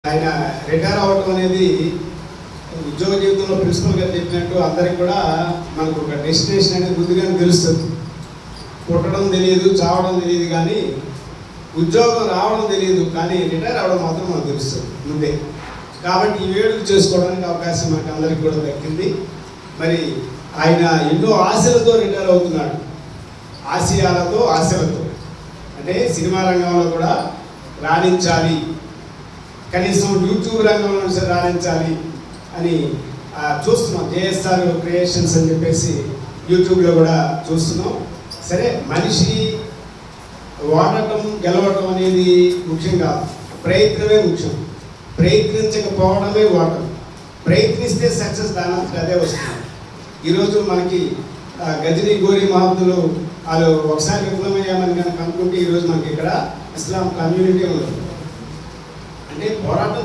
ఆయన రిటైర్ అవ్వటం అనేది ఉద్యోగ జీవితంలో ప్రిన్సిపల్ గారు చెప్పినట్టు అందరికి కూడా మనకు ఒక డెస్టినేషన్ అనేది ముందుగానే తెలుస్తుంది. పుట్టడం తెలియదు, చావడం తెలియదు, కానీ ఉద్యోగం రావడం తెలియదు, కానీ రిటైర్ అవ్వడం మాత్రం మనకు తెలుస్తుంది ముందే. కాబట్టి ఈ వేడుక చేసుకోవడానికి అవకాశం మనకు అందరికి కూడా దక్కింది. మరి ఆయన ఎన్నో ఆశలతో రిటైర్ అవుతున్నాడు, ఆశయాలతో ఆశలతో. అంటే సినిమా రంగంలో కూడా రాణించాలి, కనీసం యూట్యూబ్ రంగంలో రాణించాలి అని చూస్తున్నాం. జేఎస్ఆర్ క్రియేషన్స్ అని చెప్పేసి యూట్యూబ్లో కూడా చూస్తున్నాం. సరే, మనిషి వాడటం గెలవటం అనేది ముఖ్యం కాదు, ప్రయత్నమే ముఖ్యం. ప్రయత్నించకపోవడమే వాడటం. ప్రయత్నిస్తే సక్సెస్ దానంతట అదే వస్తుంది. ఈరోజు మనకి గజనీ గోరీ మహమ్మదులు వాళ్ళు ఒకసారి విఫలమయ్యామని కనుక అనుకుంటే ఈరోజు మనకి ఇక్కడ ఇస్లాం కమ్యూనిటీ ఉంది. అంటే పోరాటం